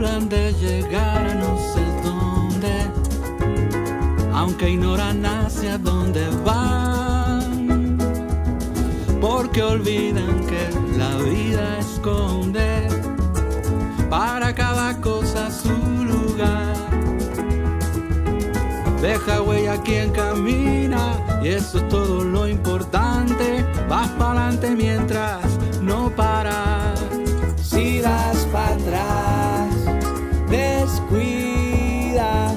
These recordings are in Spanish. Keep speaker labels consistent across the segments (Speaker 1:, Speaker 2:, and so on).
Speaker 1: aseguran de llegar a no sé dónde, aunque ignoran hacia dónde van, porque olvidan que la vida esconde para cada cosa su lugar. Deja huella quien camina y eso es todo lo importante. Vas pa'lante mientras no paras.
Speaker 2: Si das para atrás, descuida,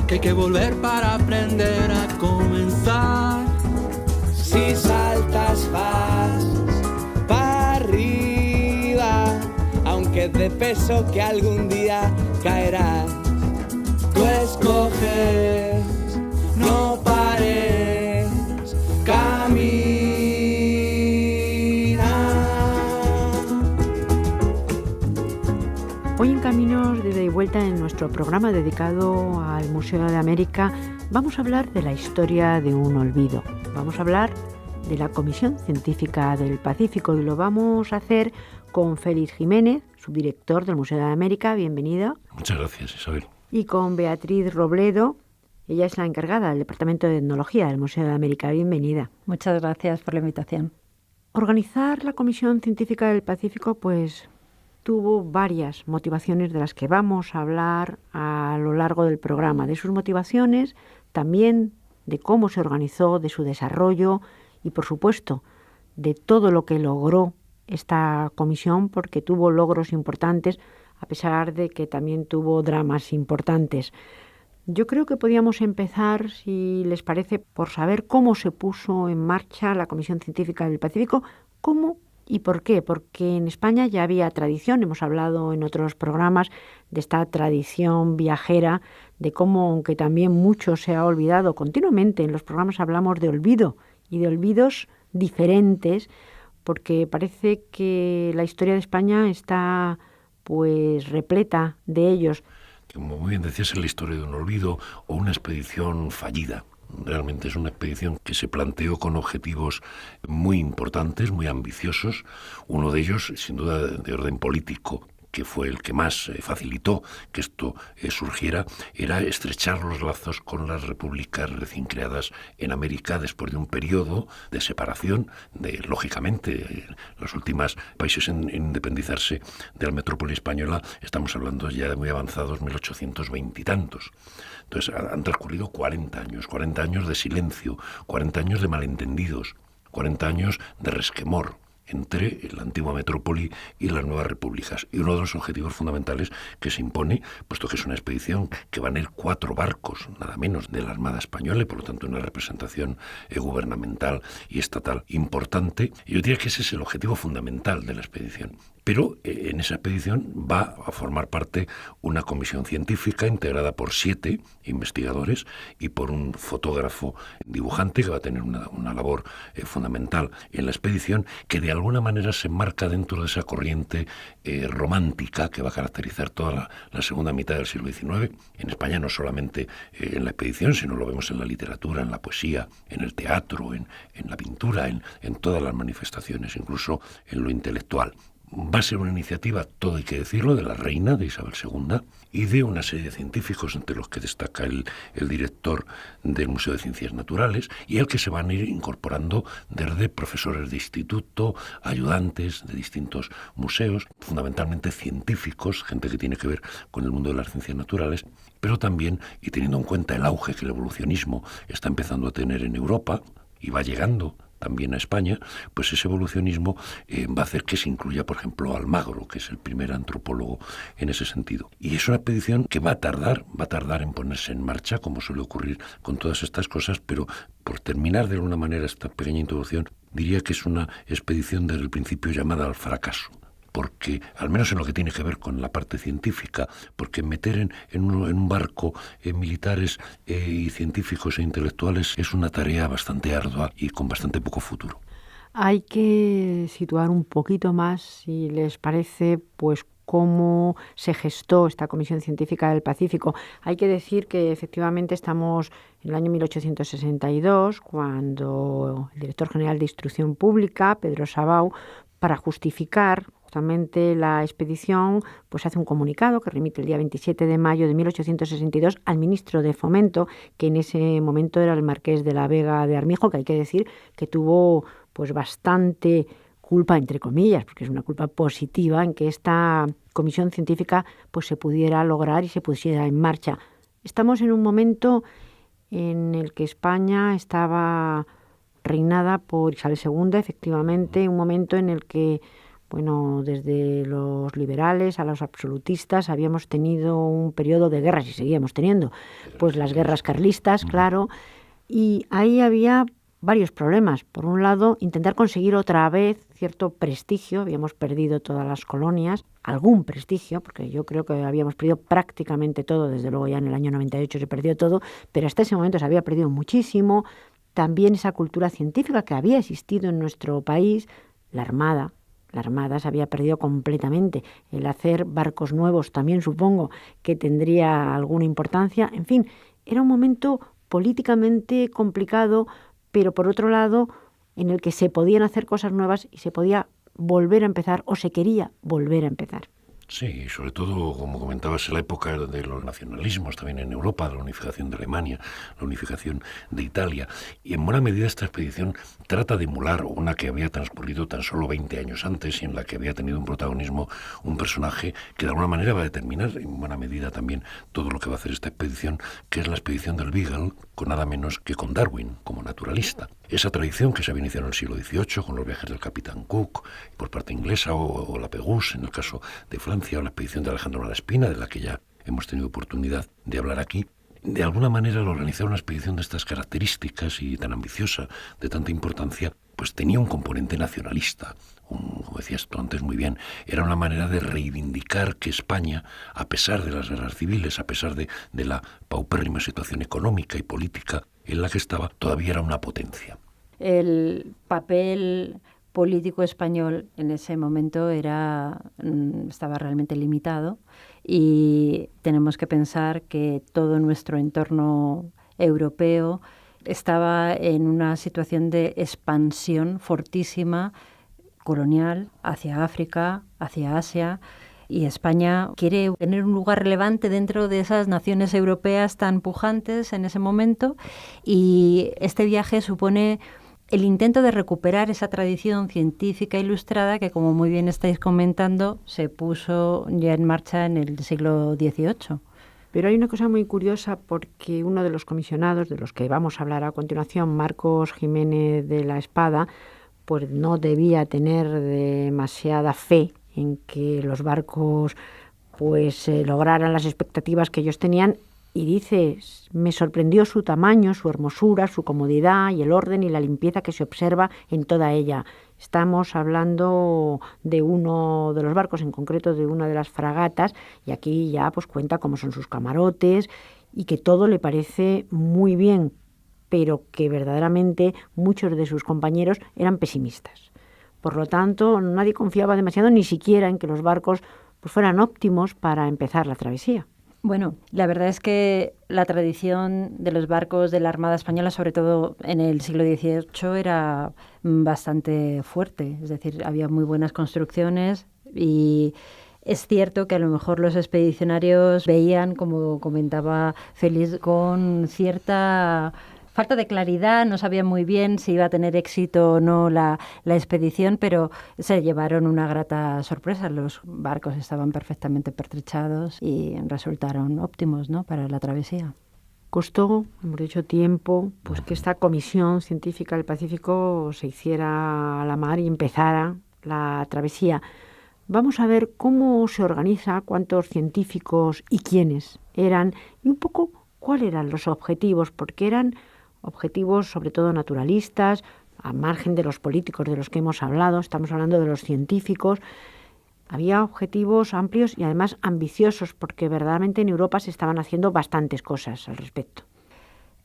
Speaker 1: que hay que volver para aprender a comenzar.
Speaker 2: Si saltas vas para arriba, aunque es de peso que algún día caerás. Tú escoges, no pares, camina.
Speaker 3: Hoy en Caminos de Ida y Vuelta, en nuestro programa dedicado al Museo de América, vamos a hablar de la historia de un olvido. Vamos a hablar de la Comisión Científica del Pacífico y lo vamos a hacer con Félix Jiménez, subdirector del Museo de América. Bienvenido.
Speaker 4: Muchas gracias, Isabel.
Speaker 3: Y con Beatriz Robledo. Ella es la encargada del Departamento de Etnología del Museo de América. Bienvenida.
Speaker 5: Muchas gracias por la invitación.
Speaker 3: Organizar la Comisión Científica del Pacífico, pues, tuvo varias motivaciones de las que vamos a hablar a lo largo del programa. De sus motivaciones, también de cómo se organizó, de su desarrollo y, por supuesto, de todo lo que logró esta comisión, porque tuvo logros importantes, a pesar de que también tuvo dramas importantes. Yo creo que podíamos empezar, si les parece, por saber cómo se puso en marcha la Comisión Científica del Pacífico, cómo y por qué. Porque en España ya había tradición, hemos hablado en otros programas de esta tradición viajera, de cómo, aunque también mucho se ha olvidado continuamente, en los programas hablamos de olvido y de olvidos diferentes, porque parece que la historia de España está pues repleta de ellos.
Speaker 4: Como muy bien decías, es la historia de un olvido o una expedición fallida. Realmente es una expedición que se planteó con objetivos muy importantes, muy ambiciosos. Uno de ellos, sin duda, de orden político, que fue el que más facilitó que esto surgiera, era estrechar los lazos con las repúblicas recién creadas en América después de un periodo de separación lógicamente, los últimos países en independizarse de la metrópoli española, estamos hablando ya de muy avanzados 1820 y tantos. Entonces han transcurrido 40 años de silencio, 40 años de malentendidos, 40 años de resquemor entre la antigua metrópoli y las nuevas repúblicas. Y uno de los objetivos fundamentales que se impone, puesto que es una expedición que van a ir 4 barcos, nada menos, de la Armada Española, y por lo tanto una representación gubernamental y estatal importante, yo diría que ese es el objetivo fundamental de la expedición. Pero en esa expedición va a formar parte una comisión científica integrada por 7 investigadores y por un fotógrafo dibujante que va a tener una labor fundamental en la expedición, que de alguna manera se enmarca dentro de esa corriente romántica que va a caracterizar toda la segunda mitad del siglo XIX. En España no solamente en la expedición, sino lo vemos en la literatura, en la poesía, en el teatro, en la pintura, en todas las manifestaciones, incluso en lo intelectual. Va a ser una iniciativa, todo hay que decirlo, de la reina, de Isabel II, y de una serie de científicos, entre los que destaca el director del Museo de Ciencias Naturales, y el que se van a ir incorporando desde profesores de instituto, ayudantes de distintos museos, fundamentalmente científicos, gente que tiene que ver con el mundo de las ciencias naturales, pero también, y teniendo en cuenta el auge que el evolucionismo está empezando a tener en Europa, y va llegando también a España, pues ese evolucionismo va a hacer que se incluya, por ejemplo, Almagro, que es el primer antropólogo en ese sentido. Y es una expedición que va a tardar en ponerse en marcha, como suele ocurrir con todas estas cosas, pero por terminar de alguna manera esta pequeña introducción, diría que es una expedición desde el principio llamada al fracaso. Porque, al menos en lo que tiene que ver con la parte científica, porque meter en un barco militares y científicos e intelectuales es una tarea bastante ardua y con bastante poco futuro.
Speaker 3: Hay que situar un poquito más, si les parece, pues cómo se gestó esta Comisión Científica del Pacífico. Hay que decir que efectivamente estamos en el año 1862, cuando el director general de Instrucción Pública, Pedro Sabau, para justificar Justamente la expedición pues hace un comunicado que remite el día 27 de mayo de 1862 al ministro de Fomento, que en ese momento era el marqués de la Vega de Armijo, que hay que decir que tuvo pues bastante culpa, entre comillas, porque es una culpa positiva, en que esta comisión científica pues se pudiera lograr y se pusiera en marcha. Estamos en un momento en el que España estaba reinada por Isabel II, efectivamente, un momento en el que, bueno, desde los liberales a los absolutistas habíamos tenido un periodo de guerras y seguíamos teniendo, pues las guerras carlistas, claro, y ahí había varios problemas. Por un lado, intentar conseguir otra vez cierto prestigio, habíamos perdido todas las colonias, algún prestigio, porque yo creo que habíamos perdido prácticamente todo, desde luego ya en el año 98 se perdió todo, pero hasta ese momento se había perdido muchísimo. También esa cultura científica que había existido en nuestro país, la Armada se había perdido completamente. El hacer barcos nuevos también supongo que tendría alguna importancia. En fin, era un momento políticamente complicado, pero por otro lado en el que se podían hacer cosas nuevas y se podía volver a empezar o se quería volver a empezar.
Speaker 4: Sí, sobre todo, como comentabas, en la época de los nacionalismos también en Europa, de la unificación de Alemania, la unificación de Italia. Y en buena medida esta expedición trata de emular una que había transcurrido tan solo 20 años antes y en la que había tenido un protagonismo, un personaje que de alguna manera va a determinar en buena medida también todo lo que va a hacer esta expedición, que es la expedición del Beagle, con nada menos que con Darwin como naturalista. Esa tradición que se había iniciado en el siglo XVIII con los viajes del capitán Cook por parte inglesa o la Pérouse en el caso de Francia o la expedición de Alejandro Malaspina, de la que ya hemos tenido oportunidad de hablar aquí. De alguna manera, al organizar una expedición de estas características y tan ambiciosa, de tanta importancia, pues tenía un componente nacionalista. Como decías tú antes muy bien, era una manera de reivindicar que España, a pesar de las guerras civiles, a pesar de la paupérrima situación económica y política en la que estaba, todavía era una potencia.
Speaker 5: El papel político español en ese momento estaba realmente limitado y tenemos que pensar que todo nuestro entorno europeo estaba en una situación de expansión fortísima colonial hacia África, hacia Asia, y España quiere tener un lugar relevante dentro de esas naciones europeas tan pujantes en ese momento, y este viaje supone el intento de recuperar esa tradición científica ilustrada que, como muy bien estáis comentando, se puso ya en marcha en el siglo XVIII.
Speaker 3: Pero hay una cosa muy curiosa, porque uno de los comisionados, de los que vamos a hablar a continuación, Marcos Jiménez de la Espada, pues no debía tener demasiada fe en que los barcos pues lograran las expectativas que ellos tenían, y dice: me sorprendió su tamaño, su hermosura, su comodidad y el orden y la limpieza que se observa en toda ella. Estamos hablando de uno de los barcos, en concreto de una de las fragatas, y aquí ya pues cuenta cómo son sus camarotes y que todo le parece muy bien, pero que verdaderamente muchos de sus compañeros eran pesimistas. Por lo tanto, nadie confiaba demasiado ni siquiera en que los barcos pues fueran óptimos para empezar la travesía.
Speaker 5: Bueno, la verdad es que la tradición de los barcos de la Armada Española, sobre todo en el siglo XVIII, era bastante fuerte. Es decir, había muy buenas construcciones y es cierto que a lo mejor los expedicionarios veían, como comentaba Félix, con cierta falta de claridad, no sabían muy bien si iba a tener éxito o no la expedición, pero se llevaron una grata sorpresa. Los barcos estaban perfectamente pertrechados y resultaron óptimos, ¿no?, para la travesía.
Speaker 3: Costó, hemos dicho, tiempo, pues que esta comisión científica del Pacífico se hiciera a la mar y empezara la travesía. Vamos a ver cómo se organiza, cuántos científicos y quiénes eran, y un poco cuáles eran los objetivos, porque eran objetivos sobre todo naturalistas, a margen de los políticos de los que hemos hablado. Estamos hablando de los científicos. Había objetivos amplios y además ambiciosos, porque verdaderamente en Europa se estaban haciendo bastantes cosas al respecto.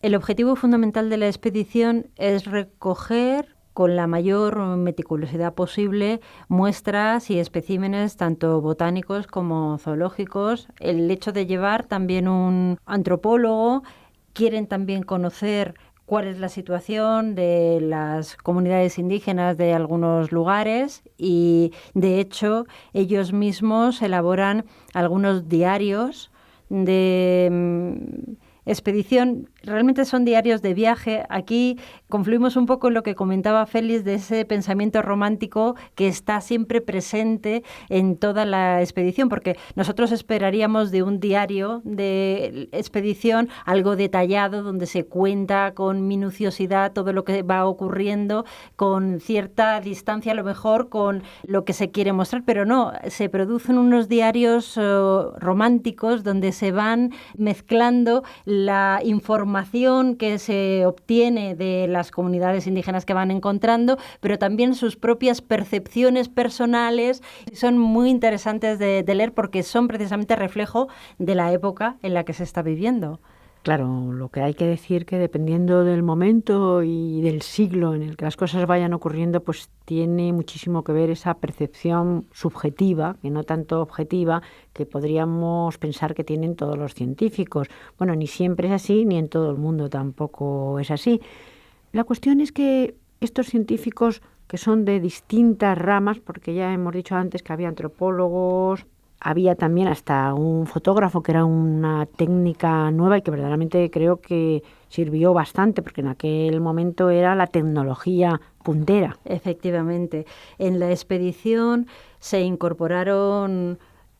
Speaker 5: El objetivo fundamental de la expedición es recoger con la mayor meticulosidad posible muestras y especímenes tanto botánicos como zoológicos. El hecho de llevar también un antropólogo, quieren también conocer cuál es la situación de las comunidades indígenas de algunos lugares y, de hecho, ellos mismos elaboran algunos diarios de expedición. Realmente son diarios de viaje. Aquí confluimos un poco en lo que comentaba Félix de ese pensamiento romántico que está siempre presente en toda la expedición, porque nosotros esperaríamos de un diario de expedición algo detallado, donde se cuenta con minuciosidad todo lo que va ocurriendo, con cierta distancia a lo mejor con lo que se quiere mostrar, pero no, se producen unos diarios románticos donde se van mezclando la información que se obtiene de las comunidades indígenas que van encontrando, pero también sus propias percepciones personales. Son muy interesantes de leer porque son precisamente reflejo de la época en la que se está viviendo.
Speaker 3: Claro, lo que hay que decir que dependiendo del momento y del siglo en el que las cosas vayan ocurriendo, pues tiene muchísimo que ver esa percepción subjetiva, que no tanto objetiva, que podríamos pensar que tienen todos los científicos. Bueno, ni siempre es así, ni en todo el mundo tampoco es así. La cuestión es que estos científicos que son de distintas ramas, porque ya hemos dicho antes que había antropólogos, había también hasta un fotógrafo, que era una técnica nueva y que verdaderamente creo que sirvió bastante, porque en aquel momento era la tecnología puntera.
Speaker 5: Efectivamente. En la expedición se incorporaron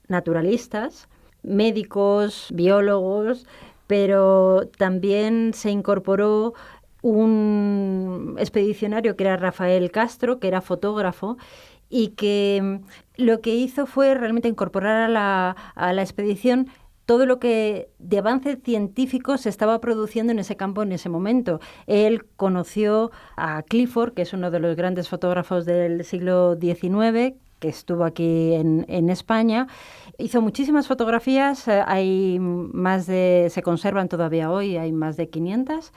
Speaker 5: naturalistas, médicos, biólogos, pero también se incorporó un expedicionario que era Rafael Castro, que era fotógrafo, y que lo que hizo fue realmente incorporar a la expedición todo lo que de avance científico se estaba produciendo en ese campo en ese momento. Él conoció a Clifford, que es uno de los grandes fotógrafos del siglo XIX, que estuvo aquí en España. Hizo muchísimas fotografías, se conservan todavía hoy, hay más de 500.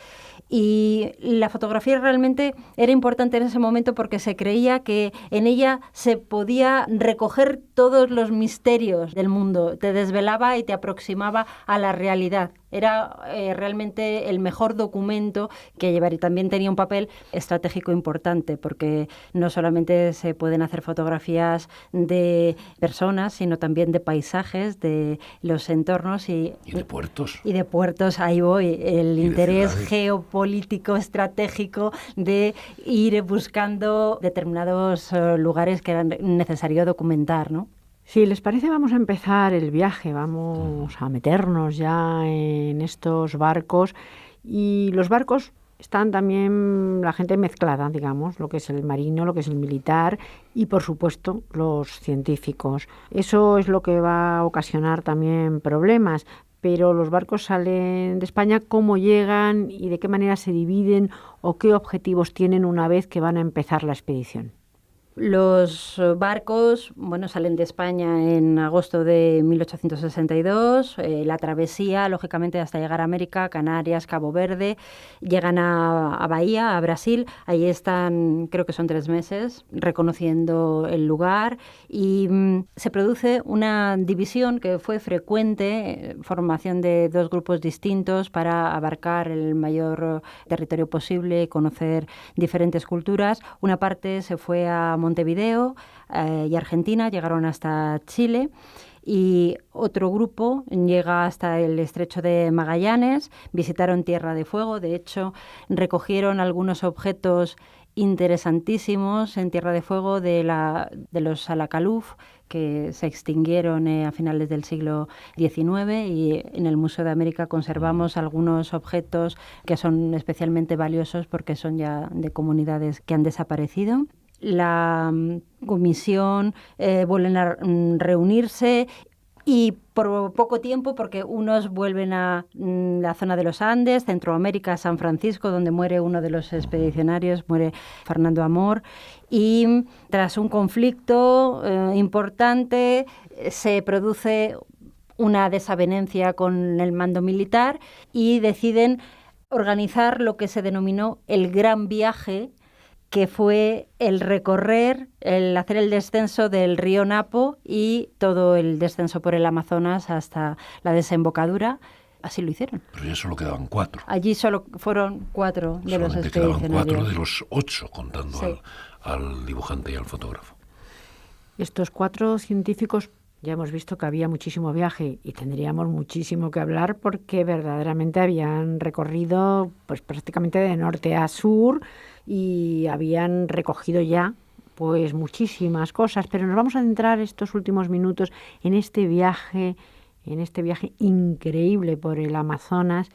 Speaker 5: Y la fotografía realmente era importante en ese momento porque se creía que en ella se podía recoger todos los misterios del mundo, te desvelaba y te aproximaba a la realidad. Era realmente el mejor documento que llevar, y también tenía un papel estratégico importante porque no solamente se pueden hacer fotografías de personas, sino también de paisajes, de los entornos y
Speaker 4: de puertos.
Speaker 5: Y de puertos, ahí voy, el interés geopolítico, estratégico de ir buscando determinados lugares que era necesario documentar, ¿no?
Speaker 3: Si les parece, vamos a empezar el viaje, vamos a meternos ya en estos barcos. Y los barcos están también la gente mezclada, digamos, lo que es el marino, lo que es el militar y, por supuesto, los científicos. Eso es lo que va a ocasionar también problemas. Pero los barcos salen de España, ¿cómo llegan y de qué manera se dividen o qué objetivos tienen una vez que van a empezar la expedición?
Speaker 5: Los barcos, salen de España en agosto de 1862, la travesía, lógicamente, hasta llegar a América, Canarias, Cabo Verde, llegan a Bahía, a Brasil, ahí están, creo que son 3 meses, reconociendo el lugar y se produce una división que fue frecuente, formación de 2 grupos distintos para abarcar el mayor territorio posible y conocer diferentes culturas. Una parte se fue a Montevideo y Argentina, llegaron hasta Chile, y otro grupo llega hasta el estrecho de Magallanes, visitaron Tierra de Fuego, de hecho recogieron algunos objetos interesantísimos en Tierra de Fuego de los Salacaluf, que se extinguieron a finales del siglo XIX, y en el Museo de América conservamos algunos objetos que son especialmente valiosos porque son ya de comunidades que han desaparecido. La comisión vuelven a reunirse y por poco tiempo, porque unos vuelven a la zona de los Andes, Centroamérica, San Francisco, donde muere uno de los expedicionarios, muere Fernando Amor, y tras un conflicto importante se produce una desavenencia con el mando militar y deciden organizar lo que se denominó el Gran Viaje, que fue el recorrer, el hacer el descenso del río Napo y todo el descenso por el Amazonas hasta la desembocadura. así lo hicieron.
Speaker 4: Pero ya solo quedaban 4.
Speaker 5: Allí solo fueron 4 de los
Speaker 4: Solamente
Speaker 5: expedicionarios.
Speaker 4: quedaban 4 de los 8, contando
Speaker 5: Sí.
Speaker 4: al dibujante y al fotógrafo.
Speaker 3: Estos 4 científicos, ya hemos visto que había muchísimo viaje y tendríamos muchísimo que hablar porque verdaderamente habían recorrido pues prácticamente de norte a sur y habían recogido ya pues muchísimas cosas, pero nos vamos a centrar estos últimos minutos en este viaje increíble por el Amazonas,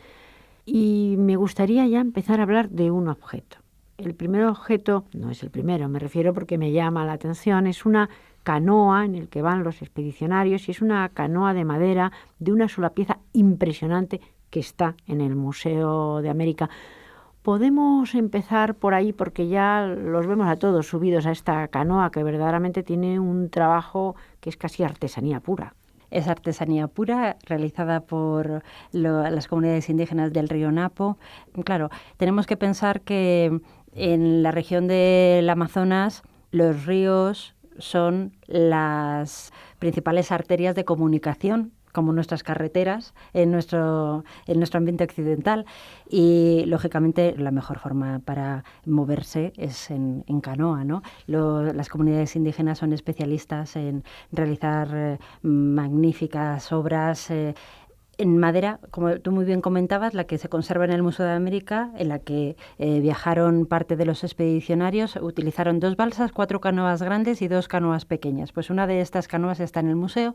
Speaker 3: y me gustaría ya empezar a hablar de un objeto. El primer objeto, no es el primero, me refiero porque me llama la atención, es una canoa en el que van los expedicionarios, y es una canoa de madera de una sola pieza impresionante que está en el Museo de América. Podemos empezar por ahí porque ya los vemos a todos subidos a esta canoa que verdaderamente tiene un trabajo que es casi artesanía pura.
Speaker 5: Es artesanía pura realizada por las comunidades indígenas del río Napo. Claro, tenemos que pensar que en la región del Amazonas los ríos son las principales arterias de comunicación, como nuestras carreteras en nuestro ambiente occidental, y lógicamente la mejor forma para moverse es en canoa, ¿no? Las comunidades indígenas son especialistas en realizar magníficas obras en madera, como tú muy bien comentabas, la que se conserva en el Museo de América, en la que viajaron parte de los expedicionarios, utilizaron 2 balsas, 4 canoas grandes y 2 canoas pequeñas. Pues una de estas canoas está en el museo,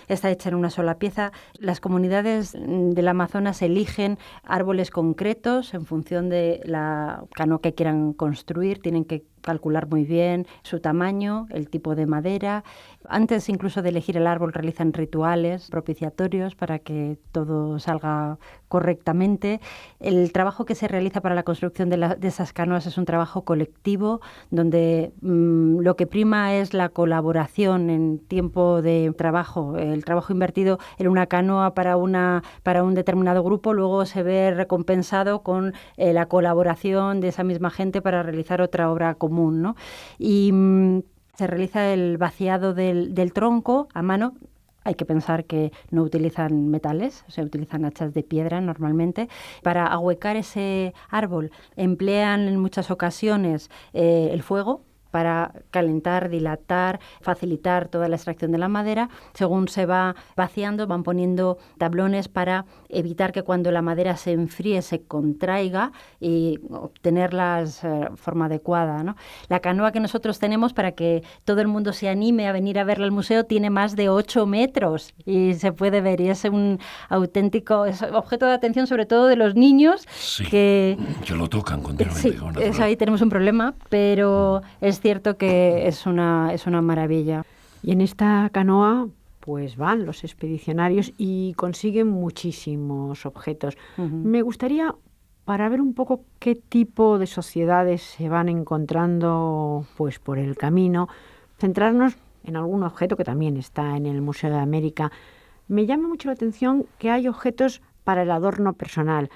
Speaker 5: está hecha en una sola pieza. Las comunidades del Amazonas eligen árboles concretos en función de la canoa que quieran construir, tienen que calcular muy bien su tamaño, el tipo de madera. Antes incluso de elegir el árbol realizan rituales propiciatorios para que todo salga correctamente. El trabajo que se realiza para la construcción de esas canoas es un trabajo colectivo donde lo que prima es la colaboración en tiempo de trabajo. El trabajo invertido en una canoa para un determinado grupo luego se ve recompensado con la colaboración de esa misma gente para realizar otra obra común, ¿no? Y se realiza el vaciado del tronco a mano. Hay que pensar que no utilizan metales, se utilizan hachas de piedra normalmente. Para ahuecar ese árbol emplean en muchas ocasiones el fuego para calentar, dilatar, facilitar toda la extracción de la madera. Según se va vaciando, van poniendo tablones para evitar que cuando la madera se enfríe se contraiga y obtenerla de forma adecuada, ¿no? La canoa que nosotros tenemos, para que todo el mundo se anime a venir a verla al museo, tiene más de 8 metros y se puede ver, y es un auténtico objeto de atención, sobre todo de los niños.
Speaker 4: Sí,
Speaker 5: que
Speaker 4: lo tocan continuamente.
Speaker 5: Sí, ahí tenemos un problema, pero es cierto que es una maravilla.
Speaker 3: Y en esta canoa pues van los expedicionarios y consiguen muchísimos objetos.
Speaker 5: Uh-huh.
Speaker 3: Me gustaría, para ver un poco qué tipo de sociedades se van encontrando pues por el camino, centrarnos en algún objeto que también está en el Museo de América. Me llama mucho la atención que hay objetos para el adorno personal.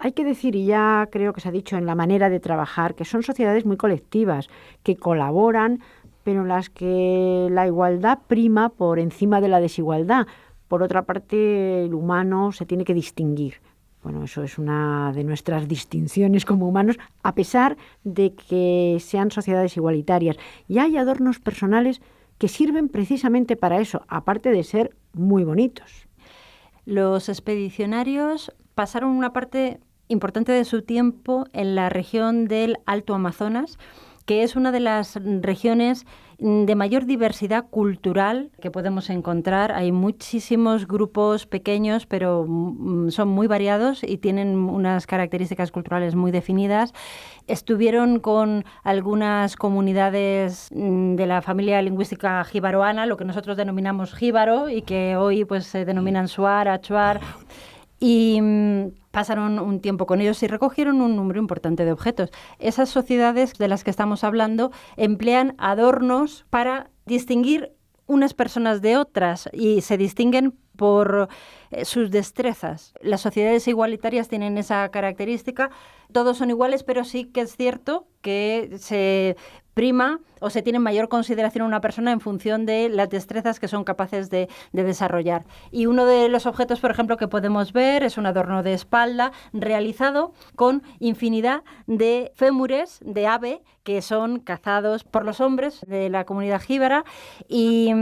Speaker 3: Hay que decir, y ya creo que se ha dicho en la manera de trabajar, que son sociedades muy colectivas, que colaboran, pero en las que la igualdad prima por encima de la desigualdad. Por otra parte, el humano se tiene que distinguir. Bueno, eso es una de nuestras distinciones como humanos, a pesar de que sean sociedades igualitarias. Y hay adornos personales que sirven precisamente para eso, aparte de ser muy bonitos.
Speaker 5: Los expedicionarios pasaron una parte importante de su tiempo en la región del Alto Amazonas, que es una de las regiones de mayor diversidad cultural que podemos encontrar. Hay muchísimos grupos pequeños, pero son muy variados y tienen unas características culturales muy definidas. Estuvieron con algunas comunidades de la familia lingüística jibaroana, lo que nosotros denominamos jíbaro, y que hoy pues se denominan shuar, achuar, y pasaron un tiempo con ellos y recogieron un número importante de objetos. Esas sociedades de las que estamos hablando emplean adornos para distinguir unas personas de otras, y se distinguen por sus destrezas. Las sociedades igualitarias tienen esa característica. Todos son iguales, pero sí que es cierto que se prima o se tiene mayor consideración a una persona en función de las destrezas que son capaces de desarrollar. Y uno de los objetos, por ejemplo, que podemos ver es un adorno de espalda realizado con infinidad de fémures de ave que son cazados por los hombres de la comunidad jíbara y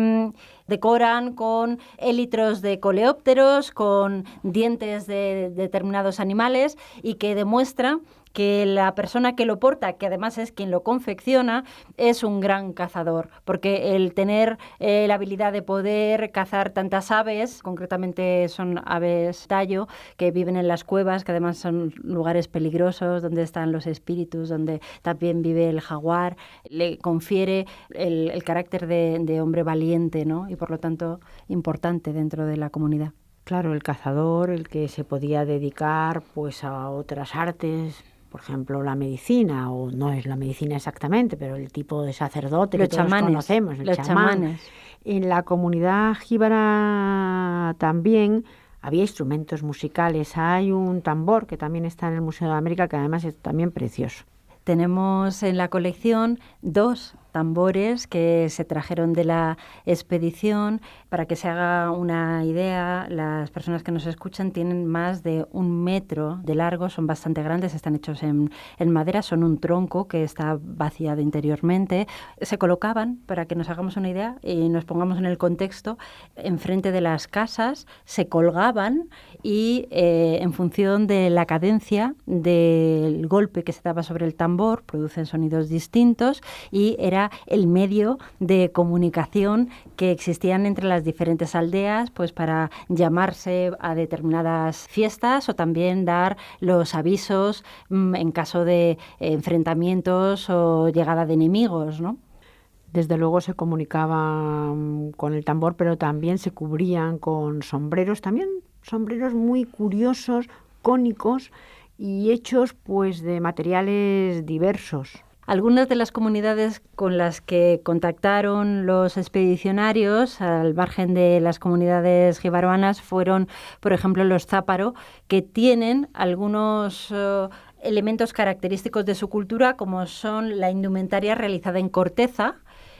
Speaker 5: decoran con élitros de coleópteros, con dientes de determinados animales y que demuestran que la persona que lo porta, que además es quien lo confecciona, es un gran cazador, porque el tener la habilidad de poder cazar tantas aves, concretamente son aves tallo, que viven en las cuevas, que además son lugares peligrosos, donde están los espíritus, donde también vive el jaguar, le confiere el carácter de hombre valiente, ¿no? Y por lo tanto importante dentro de la comunidad.
Speaker 3: Claro, el cazador, el que se podía dedicar pues a otras artes, por ejemplo, la medicina, o no es la medicina exactamente, pero el tipo de sacerdote que todos conocemos, el chamán. En la comunidad jíbara también había instrumentos musicales. Hay un tambor que también está en el Museo de América, que además es también precioso.
Speaker 5: Tenemos en la colección 2 tambores que se trajeron de la expedición. Para que se haga una idea, las personas que nos escuchan tienen más de 1 metro de largo, son bastante grandes, están hechos en madera, son un tronco que está vaciado interiormente. Se colocaban, para que nos hagamos una idea y nos pongamos en el contexto, enfrente de las casas, se colgaban y en función de la cadencia del golpe que se daba sobre el tambor, producen sonidos distintos y era el medio de comunicación que existían entre las diferentes aldeas, pues para llamarse a determinadas fiestas o también dar los avisos en caso de enfrentamientos o llegada de enemigos, ¿no?
Speaker 3: Desde luego se comunicaban con el tambor, pero también se cubrían con sombreros, también sombreros muy curiosos, cónicos y hechos pues de materiales diversos.
Speaker 5: Algunas de las comunidades con las que contactaron los expedicionarios, al margen de las comunidades jibaroanas, fueron, por ejemplo, los záparo, que tienen algunos elementos característicos de su cultura, como son la indumentaria realizada en corteza.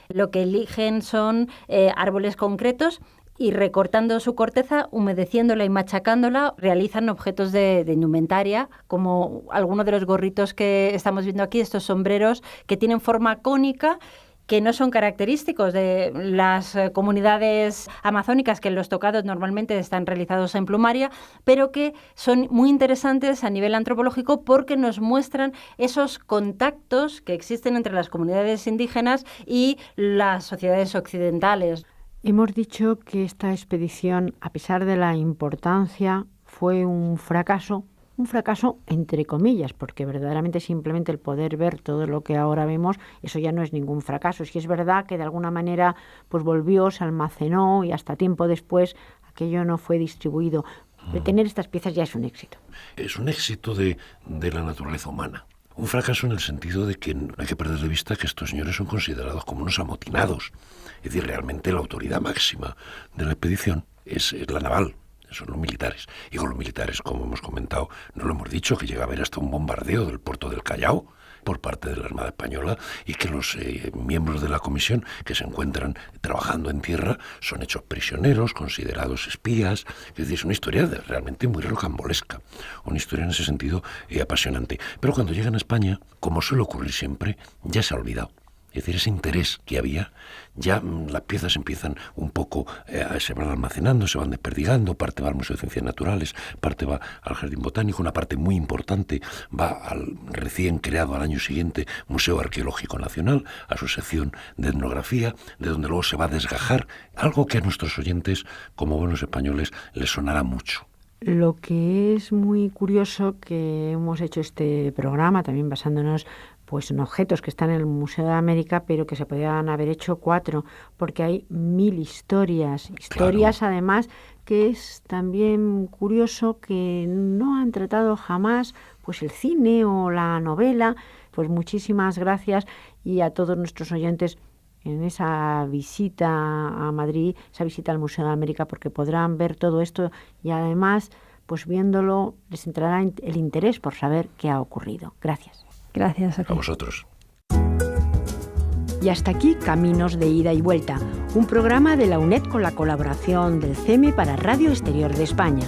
Speaker 5: Lo que eligen son árboles concretos y recortando su corteza, humedeciéndola y machacándola, realizan objetos de indumentaria, como algunos de los gorritos que estamos viendo aquí, estos sombreros que tienen forma cónica, que no son característicos de las comunidades amazónicas, que los tocados normalmente están realizados en plumaria, pero que son muy interesantes a nivel antropológico porque nos muestran esos contactos que existen entre las comunidades indígenas y las sociedades occidentales.
Speaker 3: Hemos dicho que esta expedición, a pesar de la importancia, fue un fracaso entre comillas, porque verdaderamente simplemente el poder ver todo lo que ahora vemos, eso ya no es ningún fracaso. Sí es verdad que de alguna manera pues volvió, se almacenó y hasta tiempo después aquello no fue distribuido. De tener estas piezas ya es un éxito.
Speaker 4: Es un éxito de la naturaleza humana. Un fracaso en el sentido de que no hay que perder de vista que estos señores son considerados como unos amotinados. Es decir, realmente la autoridad máxima de la expedición es la naval, son los militares. Y con los militares, como hemos comentado, no lo hemos dicho, que llega a haber hasta un bombardeo del puerto del Callao por parte de la Armada Española y que los miembros de la comisión que se encuentran trabajando en tierra son hechos prisioneros, considerados espías. Es decir, es una historia realmente muy rocambolesca, una historia en ese sentido apasionante. Pero cuando llegan a España, como suele ocurrir siempre, ya se ha olvidado. Es decir, ese interés que había, ya las piezas empiezan un poco, se van almacenando, se van desperdigando, parte va al Museo de Ciencias Naturales, parte va al Jardín Botánico, una parte muy importante va al recién creado al año siguiente Museo Arqueológico Nacional, a su sección de etnografía, de donde luego se va a desgajar, algo que a nuestros oyentes, como buenos españoles, les sonará mucho.
Speaker 3: Lo que es muy curioso, que hemos hecho este programa también basándonos pues en objetos que están en el Museo de América, pero que se podían haber hecho 4, porque hay 1000 historias. Historias, claro. Además, que es también curioso que no han tratado jamás pues el cine o la novela. Pues muchísimas gracias y a todos nuestros oyentes en esa visita a Madrid, esa visita al Museo de América, porque podrán ver todo esto y además, pues viéndolo, les entrará el interés por saber qué ha ocurrido. Gracias.
Speaker 5: Gracias a ti.
Speaker 4: A vosotros.
Speaker 6: Y hasta aquí Caminos de Ida y Vuelta, un programa de la UNED con la colaboración del CEME para Radio Exterior de España.